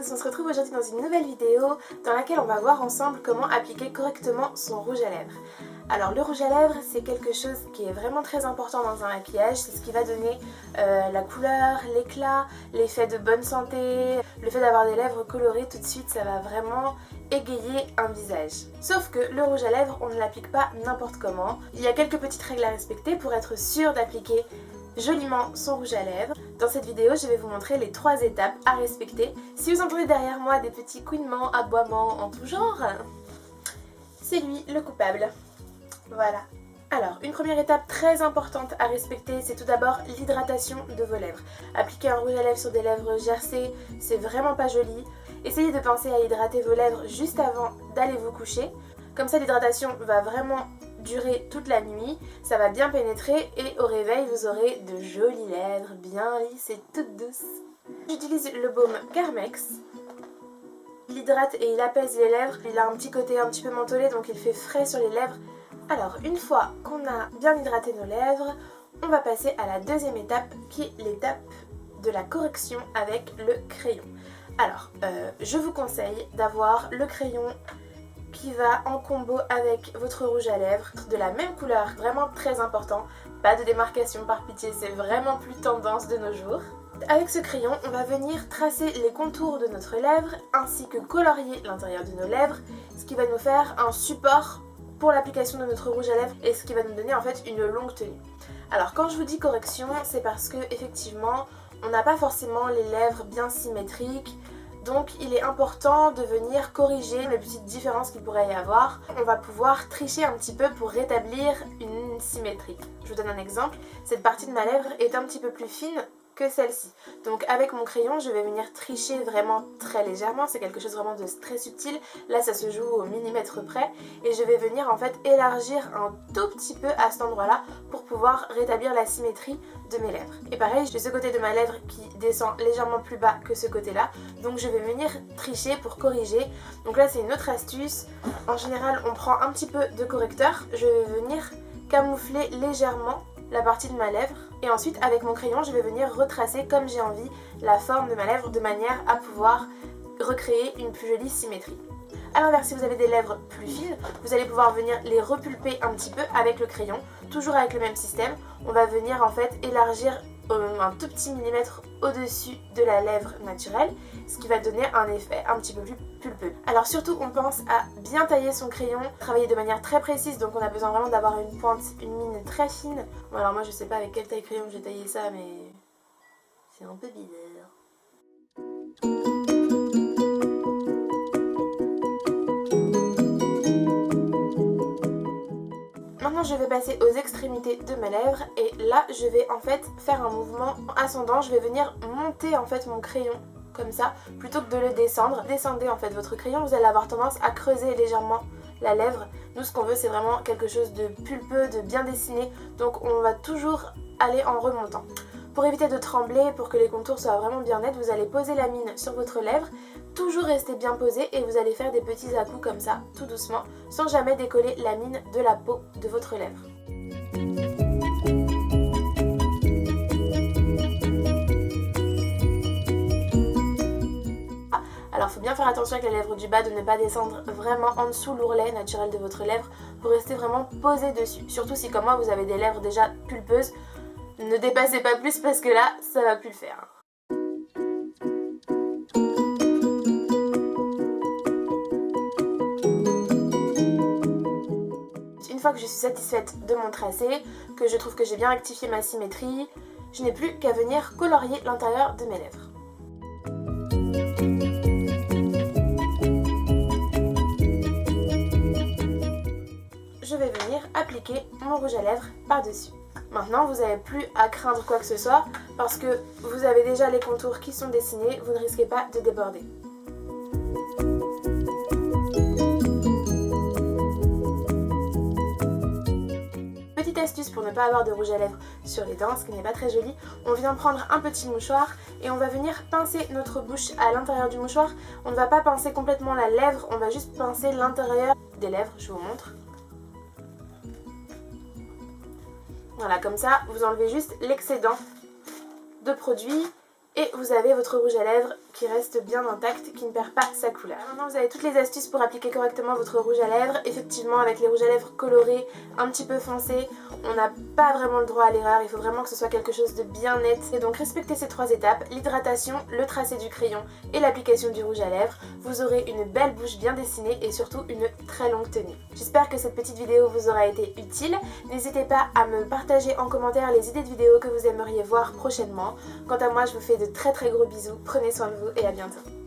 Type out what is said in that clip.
tous, on se retrouve aujourd'hui dans une nouvelle vidéo dans laquelle on va voir ensemble comment appliquer correctement son rouge à lèvres. Alors le rouge à lèvres c'est quelque chose qui est vraiment très important dans un maquillage, c'est ce qui va donner la couleur, l'éclat, l'effet de bonne santé, le fait d'avoir des lèvres colorées tout de suite ça va vraiment égayer un visage. Sauf que le rouge à lèvres on ne l'applique pas n'importe comment, il y a quelques petites règles à respecter pour être sûr d'appliquer joliment son rouge à lèvres. Dans cette vidéo, je vais vous montrer les 3 étapes à respecter. Si vous entendez derrière moi des petits couinements, aboiements en tout genre, c'est lui le coupable. Voilà. Alors, une première étape très importante à respecter, c'est tout d'abord l'hydratation de vos lèvres. Appliquer un rouge à lèvres sur des lèvres gercées, c'est vraiment pas joli. Essayez de penser à hydrater vos lèvres juste avant d'aller vous coucher. Comme ça, l'hydratation va vraiment durer toute la nuit, ça va bien pénétrer et au réveil vous aurez de jolies lèvres bien lisses et toutes douces. J'utilise le baume Carmex. Il hydrate et il apaise les lèvres, il a un petit côté un petit peu mentholé donc il fait frais sur les lèvres. Alors une fois qu'on a bien hydraté nos lèvres, on va passer à la deuxième étape qui est l'étape de la correction avec le crayon. Alors je vous conseille d'avoir le crayon qui va en combo avec votre rouge à lèvres de la même couleur, vraiment très important, pas de démarcation par pitié, c'est vraiment plus tendance de nos jours. Avec ce crayon, on va venir tracer les contours de notre lèvre ainsi que colorier l'intérieur de nos lèvres, ce qui va nous faire un support pour l'application de notre rouge à lèvres et ce qui va nous donner en fait une longue tenue. Alors quand je vous dis correction, c'est parce que effectivement, on n'a pas forcément les lèvres bien symétriques. Donc il est important de venir corriger les petites différences qu'il pourrait y avoir. On va pouvoir tricher un petit peu pour rétablir une symétrie. Je vous donne un exemple. Cette partie de ma lèvre est un petit peu plus fine que celle-ci. Donc avec mon crayon, je vais venir tricher vraiment très légèrement. C'est quelque chose vraiment de très subtil. Là, ça se joue au millimètre près. Et je vais venir en fait élargir un tout petit peu à cet endroit-là pour pouvoir rétablir la symétrie de mes lèvres. Et pareil, j'ai ce côté de ma lèvre qui descend légèrement plus bas que ce côté-là. Donc je vais venir tricher pour corriger. Donc là, c'est une autre astuce. En général, on prend un petit peu de correcteur. Je vais venir camoufler légèrement la partie de ma lèvre et ensuite avec mon crayon je vais venir retracer comme j'ai envie la forme de ma lèvre de manière à pouvoir recréer une plus jolie symétrie. A l'inverse, si vous avez des lèvres plus fines, vous allez pouvoir venir les repulper un petit peu avec le crayon, toujours avec le même système. On va venir en fait élargir un tout petit millimètre au-dessus de la lèvre naturelle, ce qui va donner un effet un petit peu plus pulpeux. Alors surtout on pense à bien tailler son crayon, travailler de manière très précise, donc on a besoin vraiment d'avoir une pointe, une mine très fine. Bon alors moi je sais pas avec quelle taille crayon j'ai taillé ça, mais c'est un peu bizarre. Maintenant je vais passer aux extrémités de mes lèvres et là je vais en fait faire un mouvement ascendant, je vais venir monter en fait mon crayon comme ça plutôt que de le descendre. Descendez en fait votre crayon, vous allez avoir tendance à creuser légèrement la lèvre. Nous ce qu'on veut c'est vraiment quelque chose de pulpeux, de bien dessiné, donc on va toujours aller en remontant. Pour éviter de trembler, pour que les contours soient vraiment bien nets, vous allez poser la mine sur votre lèvre, toujours rester bien posé et vous allez faire des petits à-coups comme ça, tout doucement, sans jamais décoller la mine de la peau de votre lèvre. Alors il faut bien faire attention avec la lèvre du bas de ne pas descendre vraiment en dessous l'ourlet naturel de votre lèvre pour rester vraiment posé dessus. Surtout si comme moi vous avez des lèvres déjà pulpeuses, ne dépassez pas plus parce que là ça va plus le faire. Une fois que je suis satisfaite de mon tracé, que je trouve que j'ai bien rectifié ma symétrie, je n'ai plus qu'à venir colorier l'intérieur de mes lèvres. Je vais venir appliquer mon rouge à lèvres par-dessus. Maintenant, vous n'avez plus à craindre quoi que ce soit parce que vous avez déjà les contours qui sont dessinés, vous ne risquez pas de déborder. Petite astuce pour ne pas avoir de rouge à lèvres sur les dents, ce qui n'est pas très joli, on vient prendre un petit mouchoir et on va venir pincer notre bouche à l'intérieur du mouchoir. On ne va pas pincer complètement la lèvre, on va juste pincer l'intérieur des lèvres, je vous montre. Voilà, comme ça, vous enlevez juste l'excédent de produit et vous avez votre rouge à lèvres qui reste bien intact, qui ne perd pas sa couleur. Maintenant vous avez toutes les astuces pour appliquer correctement votre rouge à lèvres. Effectivement avec les rouges à lèvres colorés, un petit peu foncés, on n'a pas vraiment le droit à l'erreur, il faut vraiment que ce soit quelque chose de bien net. Et donc respectez ces 3 étapes, l'hydratation, le tracé du crayon et l'application du rouge à lèvres. Vous aurez une belle bouche bien dessinée et surtout une très longue tenue. J'espère que cette petite vidéo vous aura été utile. N'hésitez pas à me partager en commentaire les idées de vidéos que vous aimeriez voir prochainement. Quant à moi, je vous fais de très gros bisous, prenez soin de vous et à bientôt.